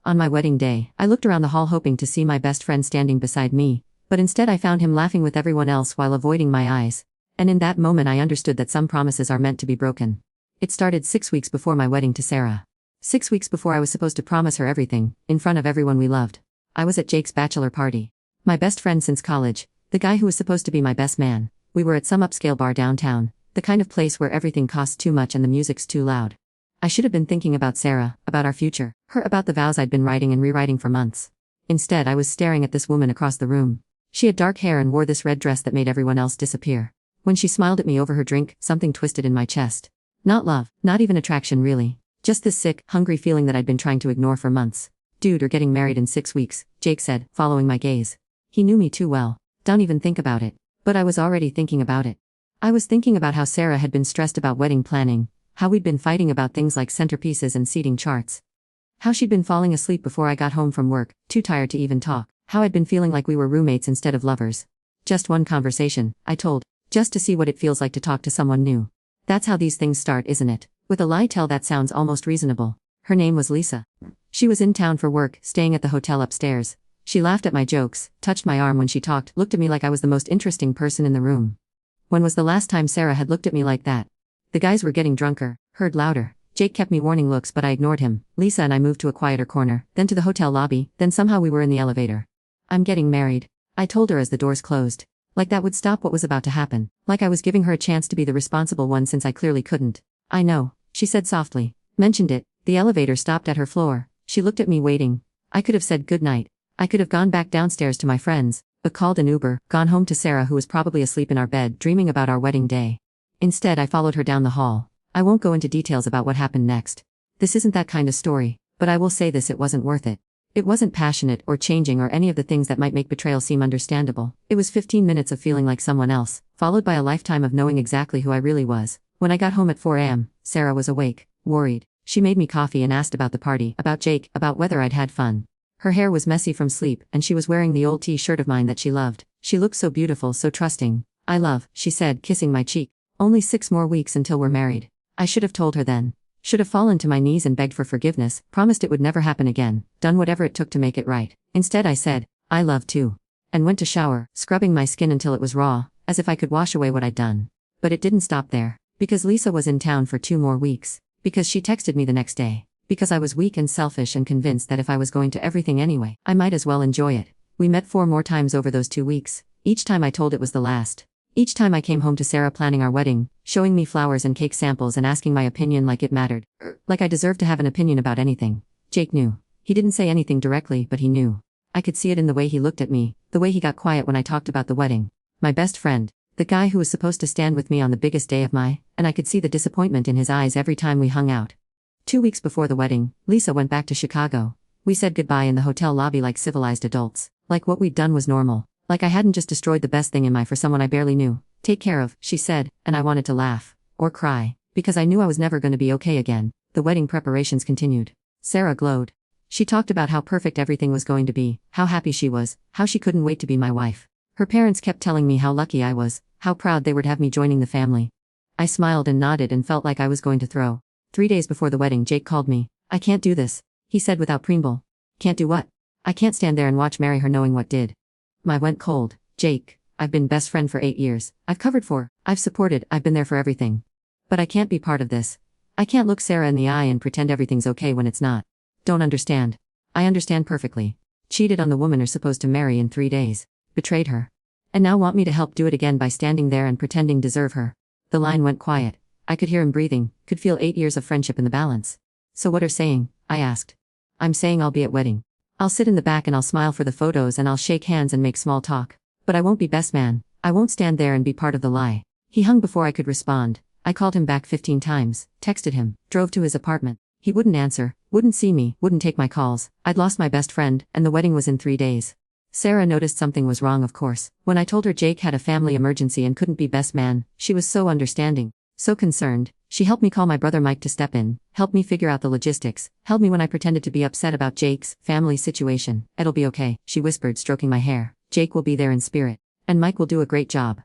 On my wedding day, I looked around the hall hoping to see my best friend standing beside me, but instead I found him laughing with everyone else while avoiding my eyes. And in that moment I understood that some promises are meant to be broken. It started 6 weeks before my wedding to Sarah. 6 weeks before I was supposed to promise her everything, in front of everyone we loved. I was at Jake's bachelor party. My best friend since college, the guy who was supposed to be my best man. We were at some upscale bar downtown, the kind of place where everything costs too much and the music's too loud. I should have been thinking about Sarah, about our future, her, about the vows I'd been writing and rewriting for months. Instead, I was staring at this woman across the room. She had dark hair and wore this red dress that made everyone else disappear. When she smiled at me over her drink, something twisted in my chest. Not love, not even attraction really. Just this sick, hungry feeling that I'd been trying to ignore for months. Dude, you're getting married in 6 weeks, Jake said, following my gaze. He knew me too well. Don't even think about it. But I was already thinking about it. I was thinking about how Sarah had been stressed about wedding planning, how we'd been fighting about things like centerpieces and seating charts. How she'd been falling asleep before I got home from work, too tired to even talk. How I'd been feeling like we were roommates instead of lovers. Just one conversation, I told, just to see what it feels like to talk to someone new. That's how these things start, isn't it? With a lie tell that sounds almost reasonable. Her name was Lisa. She was in town for work, staying at the hotel upstairs. She laughed at my jokes, touched my arm when she talked, looked at me like I was the most interesting person in the room. When was the last time Sarah had looked at me like that? The guys were getting drunker, heard louder. Jake kept me warning looks but I ignored him. Lisa and I moved to a quieter corner, then to the hotel lobby, then somehow we were in the elevator. I'm getting married, I told her as the doors closed. Like that would stop what was about to happen. Like I was giving her a chance to be the responsible one since I clearly couldn't. I know, she said softly. Mentioned it. The elevator stopped at her floor. She looked at me waiting. I could have said goodnight. I could have gone back downstairs to my friends, but called an Uber, gone home to Sarah who was probably asleep in our bed dreaming about our wedding day. Instead I followed her down the hall. I won't go into details about what happened next. This isn't that kind of story, but I will say this: it wasn't worth it. It wasn't passionate or changing or any of the things that might make betrayal seem understandable. It was 15 minutes of feeling like someone else, followed by a lifetime of knowing exactly who I really was. When I got home at 4 a.m., Sarah was awake, worried. She made me coffee and asked about the party, about Jake, about whether I'd had fun. Her hair was messy from sleep, and she was wearing the old t-shirt of mine that she loved. She looked so beautiful, so trusting. I love, she said, kissing my cheek. Only 6 more weeks until we're married. I should have told her then. Should have fallen to my knees and begged for forgiveness, promised it would never happen again, done whatever it took to make it right. Instead I said, I love too. And went to shower, scrubbing my skin until it was raw, as if I could wash away what I'd done. But it didn't stop there. Because Lisa was in town for 2 more weeks. Because she texted me the next day. Because I was weak and selfish and convinced that if I was going to everything anyway, I might as well enjoy it. We met 4 more times over those 2 weeks. Each time I told it was the last. Each time I came home to Sarah planning our wedding, showing me flowers and cake samples and asking my opinion like it mattered. Like I deserved to have an opinion about anything. Jake knew. He didn't say anything directly, but he knew. I could see it in the way he looked at me, the way he got quiet when I talked about the wedding. My best friend. The guy who was supposed to stand with me on the biggest day of and I could see the disappointment in his eyes every time we hung out. 2 weeks before the wedding, Lisa went back to Chicago. We said goodbye in the hotel lobby like civilized adults. Like what we'd done was normal. Like I hadn't just destroyed the best thing in my for someone I barely knew. Take care of, she said, and I wanted to laugh. Or cry. Because I knew I was never going to be okay again. The wedding preparations continued. Sarah glowed. She talked about how perfect everything was going to be, how happy she was, how she couldn't wait to be my wife. Her parents kept telling me how lucky I was, how proud they would have me joining the family. I smiled and nodded and felt like I was going to throw. 3 days before the wedding, Jake called me. I can't do this, he said without preamble. Can't do what? I can't stand there and watch marry her knowing what did. My went cold. Jake, I've been best friend for 8 years. I've covered for, I've supported, I've been there for everything. But I can't be part of this. I can't look Sarah in the eye and pretend everything's okay when it's not. Don't understand. I understand perfectly. Cheated on the woman you're supposed to marry in 3 days. Betrayed her. And now want me to help do it again by standing there and pretending deserve her. The line went quiet. I could hear him breathing, could feel 8 years of friendship in the balance. So what are saying? I asked. I'm saying I'll be at wedding. I'll sit in the back and I'll smile for the photos and I'll shake hands and make small talk. But I won't be best man. I won't stand there and be part of the lie. He hung before I could respond. I called him back 15 times, texted him, drove to his apartment. He wouldn't answer, wouldn't see me, wouldn't take my calls. I'd lost my best friend, and the wedding was in 3 days. Sarah noticed something was wrong, of course. When I told her Jake had a family emergency and couldn't be best man, she was so understanding, so concerned. She helped me call my brother Mike to step in, helped me figure out the logistics, held me when I pretended to be upset about Jake's family situation. It'll be okay, she whispered, stroking my hair. Jake will be there in spirit. And Mike will do a great job.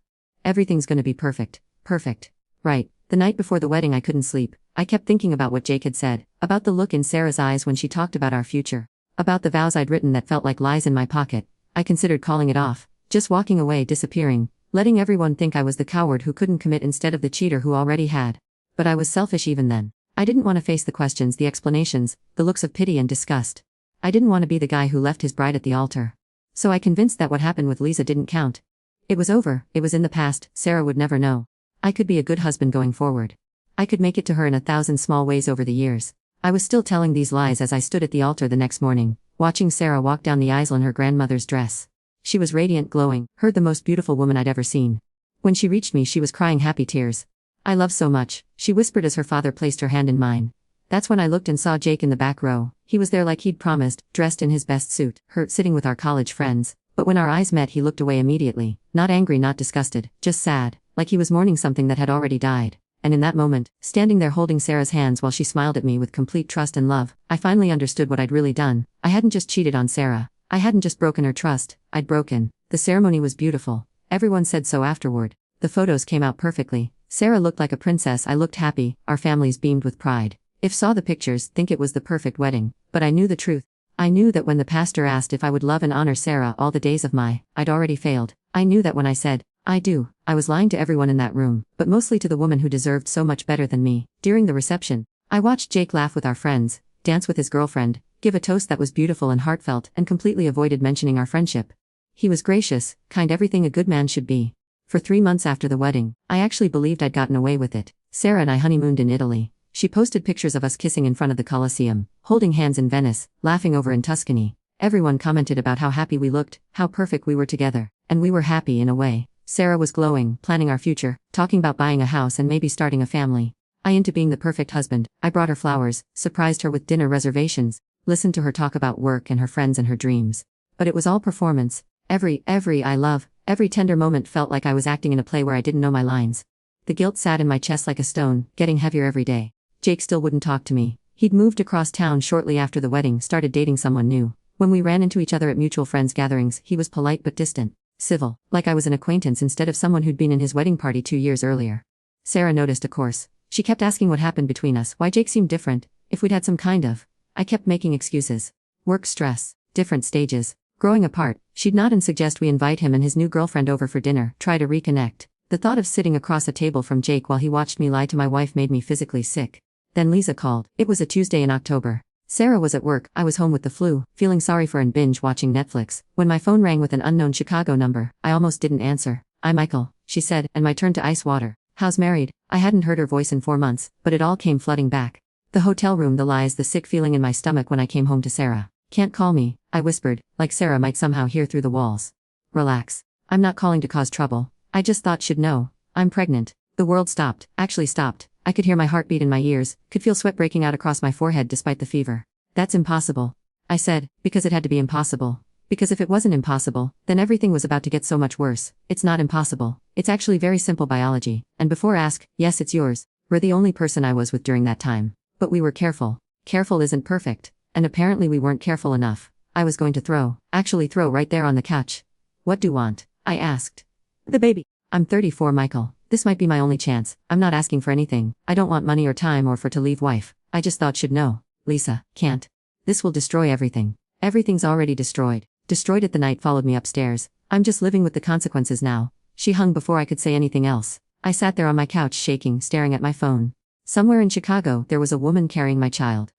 Everything's gonna be perfect. Perfect. Right. The night before the wedding I couldn't sleep. I kept thinking about what Jake had said, about the look in Sarah's eyes when she talked about our future. About the vows I'd written that felt like lies in my pocket. I considered calling it off, just walking away, disappearing, letting everyone think I was the coward who couldn't commit instead of the cheater who already had. But I was selfish even then. I didn't want to face the questions, the explanations, the looks of pity and disgust. I didn't want to be the guy who left his bride at the altar. So I convinced that what happened with Lisa didn't count. It was over, it was in the past, Sarah would never know. I could be a good husband going forward. I could make it to her in 1,000 small ways over the years. I was still telling these lies as I stood at the altar the next morning, watching Sarah walk down the aisle in her grandmother's dress. She was radiant, glowing, her the most beautiful woman I'd ever seen. When she reached me, she was crying happy tears. "I love so much," she whispered as her father placed her hand in mine. That's when I looked and saw Jake in the back row. He was there like he'd promised, dressed in his best suit, sitting with our college friends. But when our eyes met, he looked away immediately, not angry, not disgusted, just sad, like he was mourning something that had already died. And in that moment, standing there holding Sarah's hands while she smiled at me with complete trust and love, I finally understood what I'd really done. I hadn't just cheated on Sarah. I hadn't just broken her trust, I'd broken. The ceremony was beautiful. Everyone said so afterward. The photos came out perfectly. Sarah looked like a princess, I looked happy, our families beamed with pride. If saw the pictures, think it was the perfect wedding. But I knew the truth. I knew that when the pastor asked if I would love and honor Sarah all the days of I'd already failed. I knew that when I said, "I do," I was lying to everyone in that room, but mostly to the woman who deserved so much better than me. During the reception, I watched Jake laugh with our friends, dance with his girlfriend, give a toast that was beautiful and heartfelt, and completely avoided mentioning our friendship. He was gracious, kind, everything a good man should be. For 3 months after the wedding, I actually believed I'd gotten away with it. Sarah and I honeymooned in Italy. She posted pictures of us kissing in front of the Colosseum, holding hands in Venice, laughing over in Tuscany. Everyone commented about how happy we looked, how perfect we were together. And we were happy in a way. Sarah was glowing, planning our future, talking about buying a house and maybe starting a family. I into being the perfect husband. I brought her flowers, surprised her with dinner reservations, listened to her talk about work and her friends and her dreams. But it was all performance. Every I love, every tender moment felt like I was acting in a play where I didn't know my lines. The guilt sat in my chest like a stone, getting heavier every day. Jake still wouldn't talk to me. He'd moved across town shortly after the wedding, started dating someone new. When we ran into each other at mutual friends' gatherings, he was polite but distant. Civil, like I was an acquaintance instead of someone who'd been in his wedding party 2 years earlier. Sarah noticed, of course. She kept asking what happened between us, why Jake seemed different, if we'd had some kind of. I kept making excuses. Work stress, different stages, growing apart. She'd nod and suggest we invite him and his new girlfriend over for dinner, try to reconnect. The thought of sitting across a table from Jake while he watched me lie to my wife made me physically sick. Then Lisa called. It was a Tuesday in October. Sarah was at work, I was home with the flu, feeling sorry for and binge watching Netflix, when my phone rang with an unknown Chicago number. I almost didn't answer. "I'm Michael," she said, and my turn to ice water. "How's married?" I hadn't heard her voice in 4 months, but it all came flooding back. The hotel room, the lies, the sick feeling in my stomach when I came home to Sarah. "Can't call me," I whispered, like Sarah might somehow hear through the walls. "Relax. I'm not calling to cause trouble. I just thought she'd know. I'm pregnant." The world stopped, actually stopped. I could hear my heartbeat in my ears, could feel sweat breaking out across my forehead despite the fever. "That's impossible," I said, because it had to be impossible. Because if it wasn't impossible, then everything was about to get so much worse. "It's not impossible. It's actually very simple biology. And before ask, yes, it's yours." We're the only person I was with during that time. But we were careful. Careful isn't perfect. And apparently we weren't careful enough. I was going to actually throw right there on the couch. "What do you want?" I asked. "The baby." "I'm 34, Michael. This might be my only chance. I'm not asking for anything. I don't want money or time or for to leave wife. I just thought she'd know." "Lisa, can't. This will destroy everything." "Everything's already destroyed. Destroyed it the night followed me upstairs. I'm just living with the consequences now." She hung before I could say anything else. I sat there on my couch shaking, staring at my phone. Somewhere in Chicago, there was a woman carrying my child.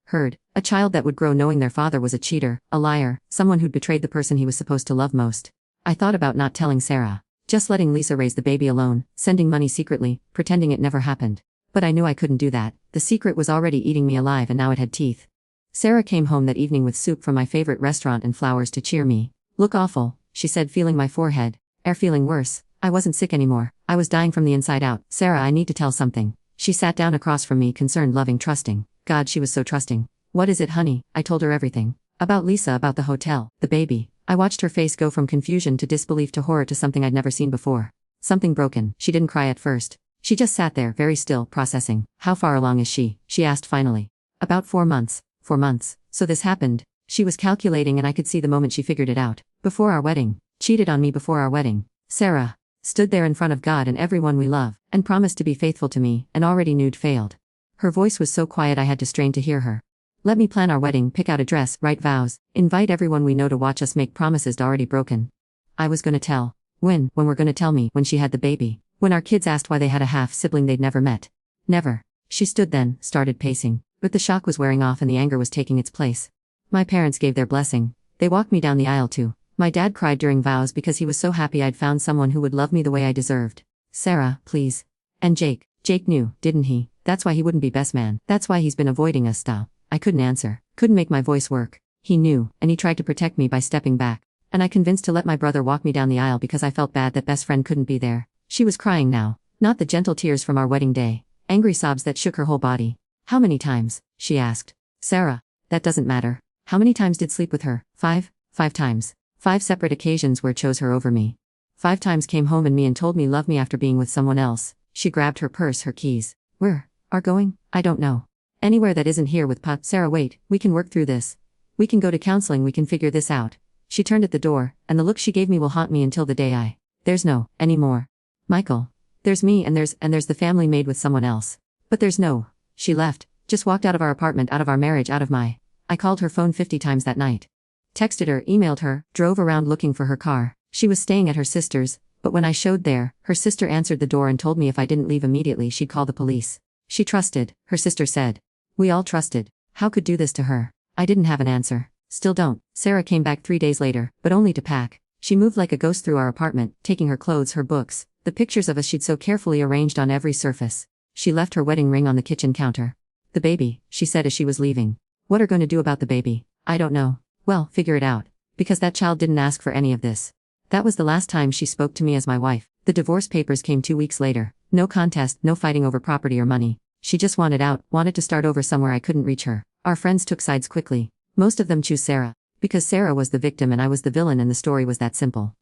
A child that would grow knowing their father was a cheater, a liar, someone who'd betrayed the person he was supposed to love most. I thought about not telling Sarah. Just letting Lisa raise the baby alone, sending money secretly, pretending it never happened. But I knew I couldn't do that. The secret was already eating me alive and now it had teeth. Sarah came home that evening with soup from my favorite restaurant and flowers to cheer me. "Look awful," she said, feeling my forehead. Feeling worse. I wasn't sick anymore. I was dying from the inside out. "Sarah, I need to tell something." She sat down across from me, concerned, loving, trusting. God, she was so trusting. "What is it, honey?" I told her everything. About Lisa, about the hotel, the baby. I watched her face go from confusion to disbelief to horror to something I'd never seen before. Something broken. She didn't cry at first. She just sat there, very still, processing. "How far along is she?" she asked finally. "About 4 months. 4 months. So this happened." She was calculating and I could see the moment she figured it out. Before our wedding. Cheated on me before our wedding. Sarah stood there in front of God and everyone we love, and promised to be faithful to me, and already knew failed. Her voice was so quiet I had to strain to hear her. Let me plan our wedding, pick out a dress, write vows, invite everyone we know to watch us make promises already broken. I was gonna tell. When we're gonna tell me, when she had the baby. When our kids asked why they had a half-sibling they'd never met. Never. She stood then, started pacing. But the shock was wearing off and the anger was taking its place. My parents gave their blessing. They walked me down the aisle too. My dad cried during vows because he was so happy I'd found someone who would love me the way I deserved. Sarah, please. And Jake. Jake knew, didn't he? That's why he wouldn't be best man. That's why he's been avoiding us. Stop. I couldn't answer. Couldn't make my voice work. He knew, and he tried to protect me by stepping back. And I convinced to let my brother walk me down the aisle because I felt bad that best friend couldn't be there. She was crying now. Not the gentle tears from our wedding day. Angry sobs that shook her whole body. How many times? She asked. Sarah. That doesn't matter. How many times did sleep with her? 5? 5 times. 5 separate occasions where chose her over me. 5 times came home and me and told me love me after being with someone else. She grabbed her purse, her keys. Where? Are going? I don't know. Anywhere that isn't here with Pop. Sarah, wait, we can work through this. We can go to counseling, we can figure this out. She turned at the door, and the look she gave me will haunt me until the day there's no, anymore. Michael. There's me and there's the family made with someone else. But there's no. She left, just walked out of our apartment, out of our marriage, out of my. I called her phone 50 times that night. Texted her, emailed her, drove around looking for her car. She was staying at her sister's, but when I showed there, her sister answered the door and told me if I didn't leave immediately she'd call the police. She trusted, her sister said. We all trusted. How could do this to her? I didn't have an answer. Still don't. Sarah came back 3 days later, but only to pack. She moved like a ghost through our apartment, taking her clothes, her books, the pictures of us she'd so carefully arranged on every surface. She left her wedding ring on the kitchen counter. The baby, she said as she was leaving. What are going to do about the baby? I don't know. Well, figure it out. Because that child didn't ask for any of this. That was the last time she spoke to me as my wife. The divorce papers came 2 weeks later. No contest, no fighting over property or money. She just wanted out, wanted to start over somewhere I couldn't reach her. Our friends took sides quickly. Most of them chose Sarah. Because Sarah was the victim and I was the villain and the story was that simple.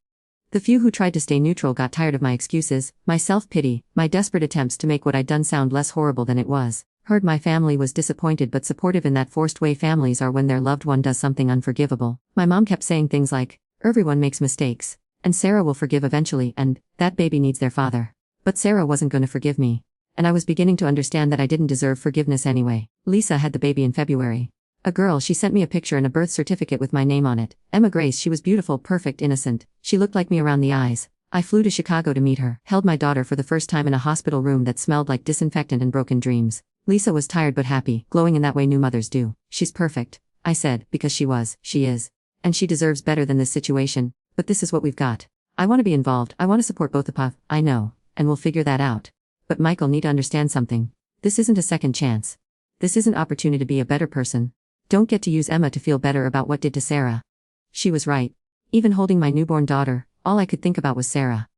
The few who tried to stay neutral got tired of my excuses, my self-pity, my desperate attempts to make what I'd done sound less horrible than it was. Heard my family was disappointed but supportive in that forced way families are when their loved one does something unforgivable. My mom kept saying things like, everyone makes mistakes. And Sarah will forgive eventually and, that baby needs their father. But Sarah wasn't going to forgive me. And I was beginning to understand that I didn't deserve forgiveness anyway. Lisa had the baby in February. A girl, she sent me a picture and a birth certificate with my name on it. Emma Grace, she was beautiful, perfect, innocent. She looked like me around the eyes. I flew to Chicago to meet her, held my daughter for the first time in a hospital room that smelled like disinfectant and broken dreams. Lisa was tired but happy, glowing in that way new mothers do. She's perfect. I said, because she is. And she deserves better than this situation, but this is what we've got. I want to be involved, I want to support both of us, I know, and we'll figure that out. But Michael need to understand something. This isn't a second chance. This isn't opportunity to be a better person. Don't get to use Emma to feel better about what did to Sarah. She was right. Even holding my newborn daughter, all I could think about was Sarah.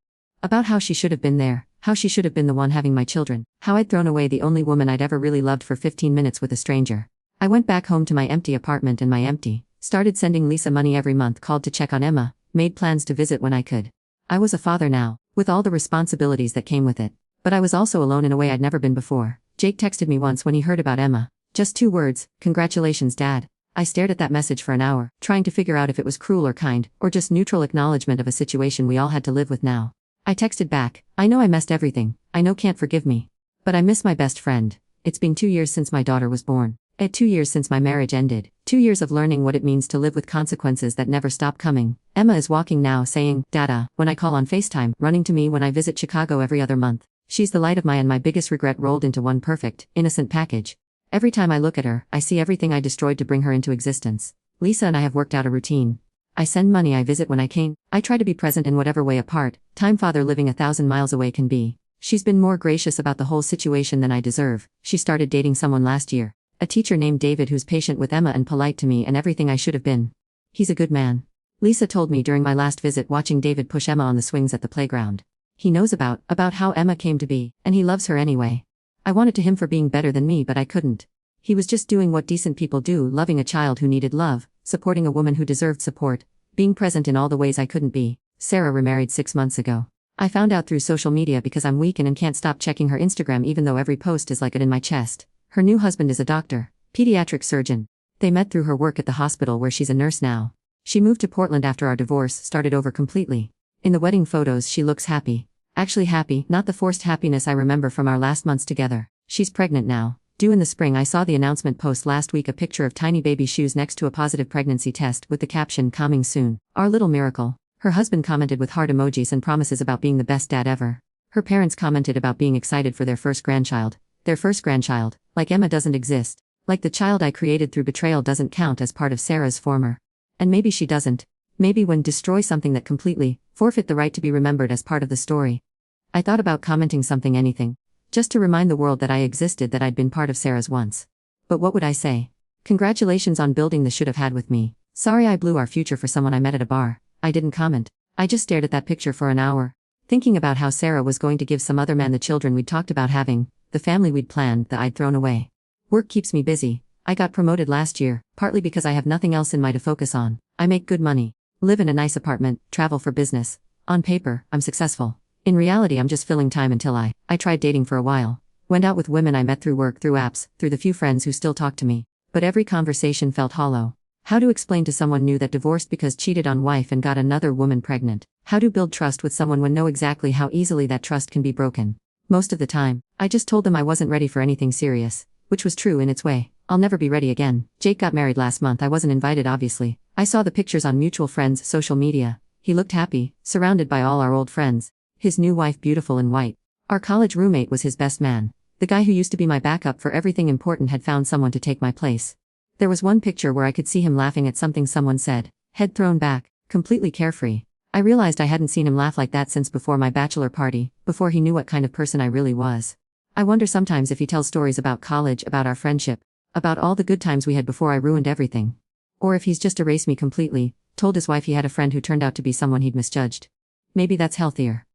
About how she should have been there, how she should have been the one having my children, how I'd thrown away the only woman I'd ever really loved for 15 minutes with a stranger. I went back home to my empty apartment and my empty, started sending Lisa money every month, called to check on Emma, made plans to visit when I could. I was a father now, with all the responsibilities that came with it. But I was also alone in a way I'd never been before. Jake texted me once when he heard about Emma. Just 2 words, congratulations, Dad. I stared at that message for an hour, trying to figure out if it was cruel or kind, or just neutral acknowledgement of a situation we all had to live with now. I texted back, I know I messed everything, I know can't forgive me. But I miss my best friend. It's been 2 years since my daughter was born. 2 years since my marriage ended. 2 years of learning what it means to live with consequences that never stop coming. Emma is walking now saying, Dada, when I call on FaceTime, running to me when I visit Chicago every other month. She's the light of my and my biggest regret rolled into one perfect, innocent package. Every time I look at her, I see everything I destroyed to bring her into existence. Lisa and I have worked out a routine. I send money, I visit when I can. I try to be present in whatever way apart, time father living 1,000 miles away can be. She's been more gracious about the whole situation than I deserve. She started dating someone last year. A teacher named David who's patient with Emma and polite to me and everything I should have been. He's a good man. Lisa told me during my last visit watching David push Emma on the swings at the playground. He knows about how Emma came to be, and he loves her anyway. I wanted to him for being better than me but I couldn't. He was just doing what decent people do, loving a child who needed love, supporting a woman who deserved support, being present in all the ways I couldn't be. Sarah remarried 6 months ago. I found out through social media because I'm weak and can't stop checking her Instagram even though every post is like it in my chest. Her new husband is a doctor, pediatric surgeon. They met through her work at the hospital where she's a nurse now. She moved to Portland after our divorce, started over completely. In the wedding photos she looks happy. Actually happy, not the forced happiness I remember from our last months together. She's pregnant now. Due in the spring, I saw the announcement post last week, a picture of tiny baby shoes next to a positive pregnancy test with the caption, "Coming soon. Our little miracle." Her husband commented with heart emojis and promises about being the best dad ever. Her parents commented about being excited for their first grandchild. Their first grandchild, like Emma, doesn't exist. Like the child I created through betrayal doesn't count as part of Sarah's former. And maybe she doesn't. Maybe when destroy something that completely forfeit the right to be remembered as part of the story. I thought about commenting something, anything. Just to remind the world that I existed, that I'd been part of Sarah's once. But what would I say? Congratulations on building the should have had with me. Sorry I blew our future for someone I met at a bar. I didn't comment. I just stared at that picture for an hour, thinking about how Sarah was going to give some other man the children we'd talked about having, the family we'd planned that I'd thrown away. Work keeps me busy. I got promoted last year, partly because I have nothing else in my to focus on. I make good money, live in a nice apartment, travel for business. On paper, I'm successful. In reality, I'm just filling time until I tried dating for a while. Went out with women I met through work, through apps, through the few friends who still talk to me. But every conversation felt hollow. How to explain to someone new that divorced because cheated on wife and got another woman pregnant? How to build trust with someone when know exactly how easily that trust can be broken? Most of the time, I just told them I wasn't ready for anything serious, which was true in its way. I'll never be ready again. Jake got married last month. I wasn't invited, obviously. I saw the pictures on mutual friends' social media. He looked happy, surrounded by all our old friends. His new wife beautiful in white. Our college roommate was his best man. The guy who used to be my backup for everything important had found someone to take my place. There was one picture where I could see him laughing at something someone said, head thrown back, completely carefree. I realized I hadn't seen him laugh like that since before my bachelor party, before he knew what kind of person I really was. I wonder sometimes if he tells stories about college, about our friendship, about all the good times we had before I ruined everything. Or if he's just erased me completely, told his wife he had a friend who turned out to be someone he'd misjudged. Maybe that's healthier.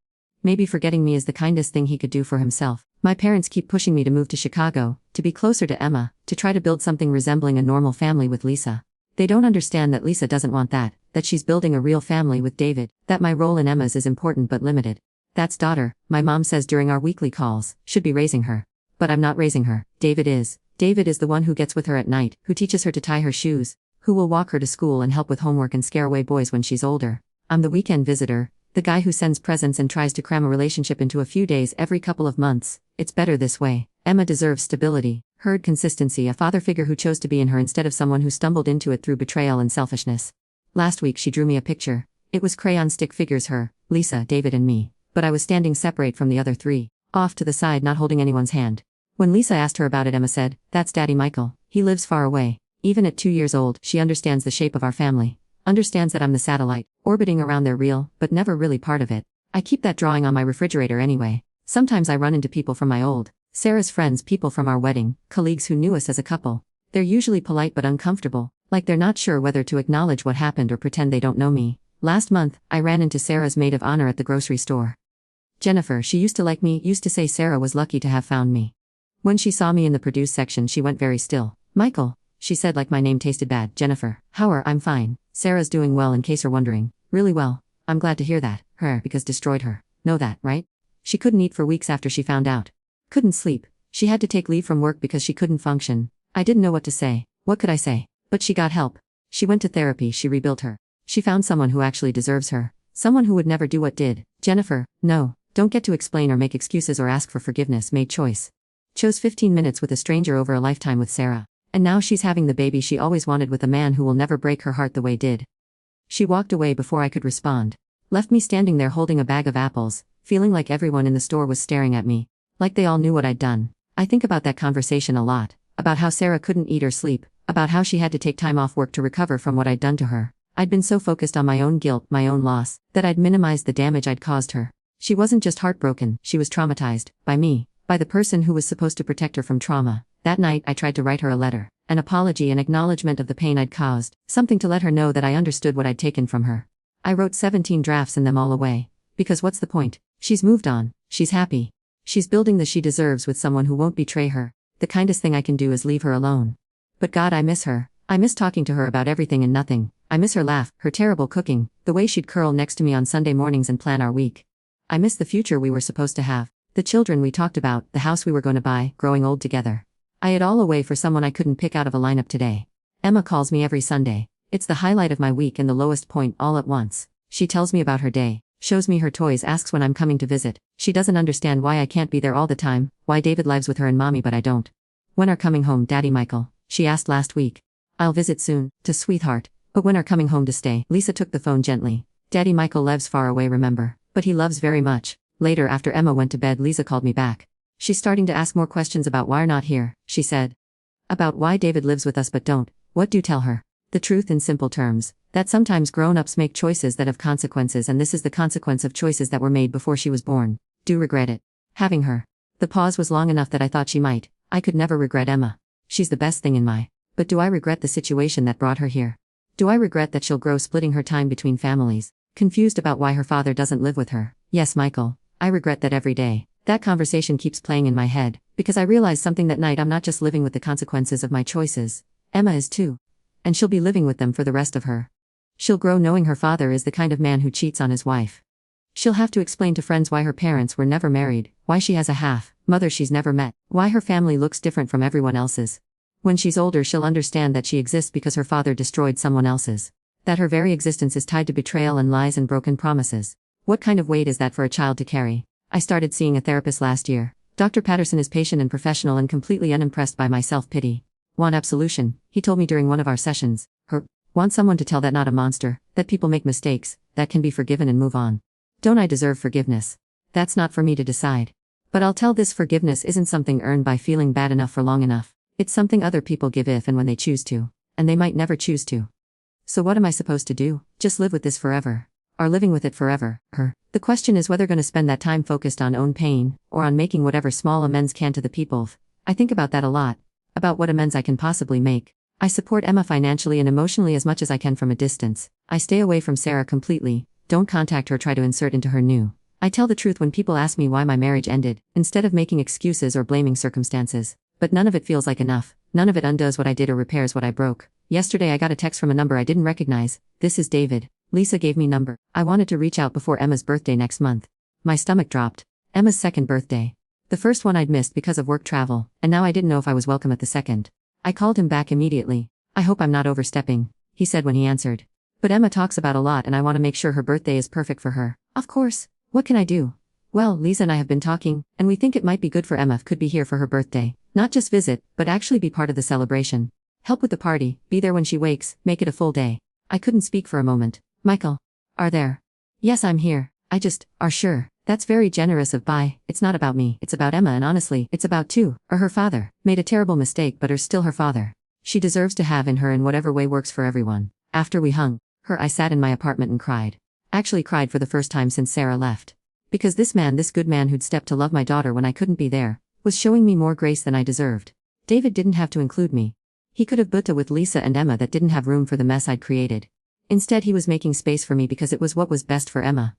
Maybe forgetting me is the kindest thing he could do for himself. My parents keep pushing me to move to Chicago, to be closer to Emma, to try to build something resembling a normal family with Lisa. They don't understand that Lisa doesn't want that she's building a real family with David, that my role in Emma's is important but limited. That's daughter, my mom says during our weekly calls, should be raising her. But I'm not raising her, David is. David is the one who gets with her at night, who teaches her to tie her shoes, who will walk her to school and help with homework and scare away boys when she's older. I'm the weekend visitor, the guy who sends presents and tries to cram a relationship into a few days every couple of months. It's better this way. Emma deserves stability, herd consistency, a father figure who chose to be in her instead of someone who stumbled into it through betrayal and selfishness. Last week she drew me a picture. It was crayon stick figures, her, Lisa, David and me. But I was standing separate from the other three, off to the side, not holding anyone's hand. When Lisa asked her about it, Emma said, "That's Daddy Michael. He lives far away." Even at 2 years old, she understands the shape of our family. Understands that I'm the satellite, orbiting around their real, but never really part of it. I keep that drawing on my refrigerator anyway. Sometimes I run into people from my old, Sarah's friends, people from our wedding, colleagues who knew us as a couple. They're usually polite but uncomfortable, like they're not sure whether to acknowledge what happened or pretend they don't know me. Last month, I ran into Sarah's maid of honor at the grocery store. Jennifer, she used to like me, used to say Sarah was lucky to have found me. When she saw me in the produce section, she went very still. "Michael," she said like my name tasted bad. "Jennifer, how are?" "I'm fine. Sarah's doing well, in case you're wondering." "Really well. I'm glad to hear that." Her, because destroyed her. Know that, right? She couldn't eat for weeks after she found out. Couldn't sleep. She had to take leave from work because she couldn't function. I didn't know what to say. What could I say? But she got help. She went to therapy, she rebuilt her. She found someone who actually deserves her. Someone who would never do what did. Jennifer, no, don't get to explain or make excuses or ask for forgiveness. Made choice. Chose 15 minutes with a stranger over a lifetime with Sarah. And now she's having the baby she always wanted with a man who will never break her heart the way did. She walked away before I could respond. Left me standing there holding a bag of apples, feeling like everyone in the store was staring at me. Like they all knew what I'd done. I think about that conversation a lot. About how Sarah couldn't eat or sleep. About how she had to take time off work to recover from what I'd done to her. I'd been so focused on my own guilt, my own loss, that I'd minimized the damage I'd caused her. She wasn't just heartbroken, she was traumatized. By me. By the person who was supposed to protect her from trauma. That night I tried to write her a letter. An apology, an acknowledgement of the pain I'd caused. Something to let her know that I understood what I'd taken from her. I wrote 17 drafts and them all away. Because what's the point? She's moved on. She's happy. She's building the she deserves with someone who won't betray her. The kindest thing I can do is leave her alone. But God, I miss her. I miss talking to her about everything and nothing. I miss her laugh, her terrible cooking, the way she'd curl next to me on Sunday mornings and plan our week. I miss the future we were supposed to have. The children we talked about, the house we were going to buy, growing old together. I had all away for someone I couldn't pick out of a lineup today. Emma calls me every Sunday. It's the highlight of my week and the lowest point all at once. She tells me about her day, shows me her toys, asks when I'm coming to visit. She doesn't understand why I can't be there all the time, why David lives with her and mommy but I don't. When are coming home, Daddy Michael? She asked last week. I'll visit soon, to sweetheart. But when are coming home to stay? Lisa took the phone gently. Daddy Michael lives far away, remember? But he loves very much. Later, after Emma went to bed, Lisa called me back. She's starting to ask more questions about why we're not here, she said. About why David lives with us but don't. What do you tell her? The truth in simple terms, that sometimes grown-ups make choices that have consequences, and this is the consequence of choices that were made before she was born. Do regret it. Having her. The pause was long enough that I thought she might. I could never regret Emma. She's the best thing in my. But do I regret the situation that brought her here? Do I regret that she'll grow splitting her time between families, confused about why her father doesn't live with her? Yes, Michael. I regret that every day. That conversation keeps playing in my head, because I realize something that night: I'm not just living with the consequences of my choices. Emma is too. And she'll be living with them for the rest of her. She'll grow knowing her father is the kind of man who cheats on his wife. She'll have to explain to friends why her parents were never married, why she has a half-mother she's never met, why her family looks different from everyone else's. When she's older, she'll understand that she exists because her father destroyed someone else's. That her very existence is tied to betrayal and lies and broken promises. What kind of weight is that for a child to carry? I started seeing a therapist last year. Dr. Patterson is patient and professional and completely unimpressed by my self-pity. Want absolution, he told me during one of our sessions. Want someone to tell that not a monster, that people make mistakes, that can be forgiven and move on. Don't I deserve forgiveness? That's not for me to decide. But I'll tell this: forgiveness isn't something earned by feeling bad enough for long enough. It's something other people give if and when they choose to. And they might never choose to. So what am I supposed to do? Just live with this forever? Or living with it forever? The question is whether going to spend that time focused on own pain, or on making whatever small amends can to the people. I think about that a lot. About what amends I can possibly make. I support Emma financially and emotionally as much as I can from a distance. I stay away from Sarah completely. Don't contact her, try to insert into her new. I tell the truth when people ask me why my marriage ended, instead of making excuses or blaming circumstances. But none of it feels like enough. None of it undoes what I did or repairs what I broke. Yesterday I got a text from a number I didn't recognize. This is David. Lisa gave me number. I wanted to reach out before Emma's birthday next month. My stomach dropped. Emma's second birthday. The first one I'd missed because of work travel, and now I didn't know if I was welcome at the second. I called him back immediately. I hope I'm not overstepping, he said when he answered. But Emma talks about a lot and I want to make sure her birthday is perfect for her. Of course. What can I do? Well, Lisa and I have been talking, and we think it might be good for Emma if could be here for her birthday. Not just visit, but actually be part of the celebration. Help with the party, be there when she wakes, make it a full day. I couldn't speak for a moment. Michael. Are there? Yes, I'm here. Are sure. That's very generous of Bye. It's not about me, it's about Emma, and honestly, it's about her father. Made a terrible mistake but are still her father. She deserves to have in her in whatever way works for everyone. After we hung her, I sat in my apartment and cried. Actually cried for the first time since Sarah left. Because this good man who'd stepped to love my daughter when I couldn't be there, was showing me more grace than I deserved. David didn't have to include me. He could have butta with Lisa and Emma that didn't have room for the mess I'd created. Instead, he was making space for me because it was what was best for Emma.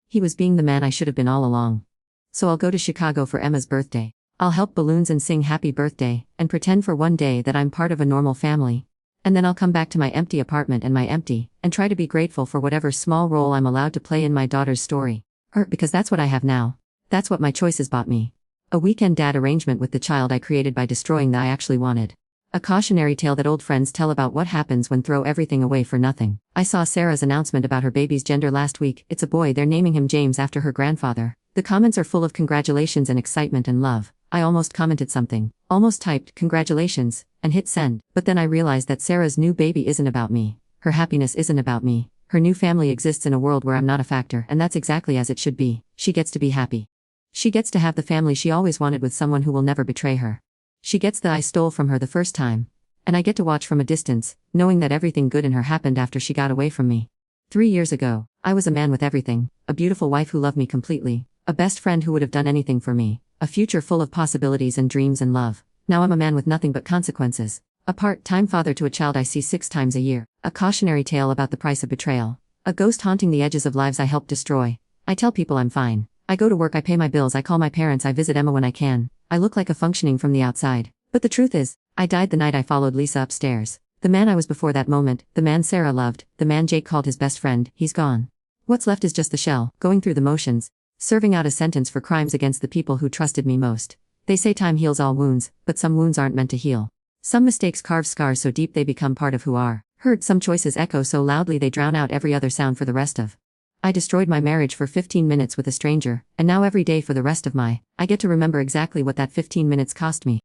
He was being the man I should have been all along. So I'll go to Chicago for Emma's birthday. I'll help balloons and sing happy birthday, and pretend for one day that I'm part of a normal family. And then I'll come back to my empty apartment and try to be grateful for whatever small role I'm allowed to play in my daughter's story. Because that's what I have now. That's what my choices bought me. A weekend dad arrangement with the child I created by destroying the I actually wanted. A cautionary tale that old friends tell about what happens when throw everything away for nothing. I saw Sarah's announcement about her baby's gender last week. It's a boy, they're naming him James after her grandfather. The comments are full of congratulations and excitement and love. I almost commented something. Almost typed, congratulations, and hit send. But then I realized that Sarah's new baby isn't about me. Her happiness isn't about me. Her new family exists in a world where I'm not a factor, and that's exactly as it should be. She gets to be happy. She gets to have the family she always wanted with someone who will never betray her. She gets the I stole from her the first time. And I get to watch from a distance, knowing that everything good in her happened after she got away from me. 3 years ago, I was a man with everything, a beautiful wife who loved me completely, a best friend who would have done anything for me, a future full of possibilities and dreams and love. Now I'm a man with nothing but consequences. A part-time father to a child I see 6 times a year. A cautionary tale about the price of betrayal. A ghost haunting the edges of lives I helped destroy. I tell people I'm fine. I go to work, I pay my bills, I call my parents, I visit Emma when I can. I look like a functioning from the outside. But the truth is, I died the night I followed Lisa upstairs. The man I was before that moment, the man Sarah loved, the man Jake called his best friend, he's gone. What's left is just the shell, going through the motions, serving out a sentence for crimes against the people who trusted me most. They say time heals all wounds, but some wounds aren't meant to heal. Some mistakes carve scars so deep they become part of who are. Heard, some choices echo so loudly they drown out every other sound for the rest of. I destroyed my marriage for 15 minutes with a stranger, and now every day for the rest of I get to remember exactly what that 15 minutes cost me.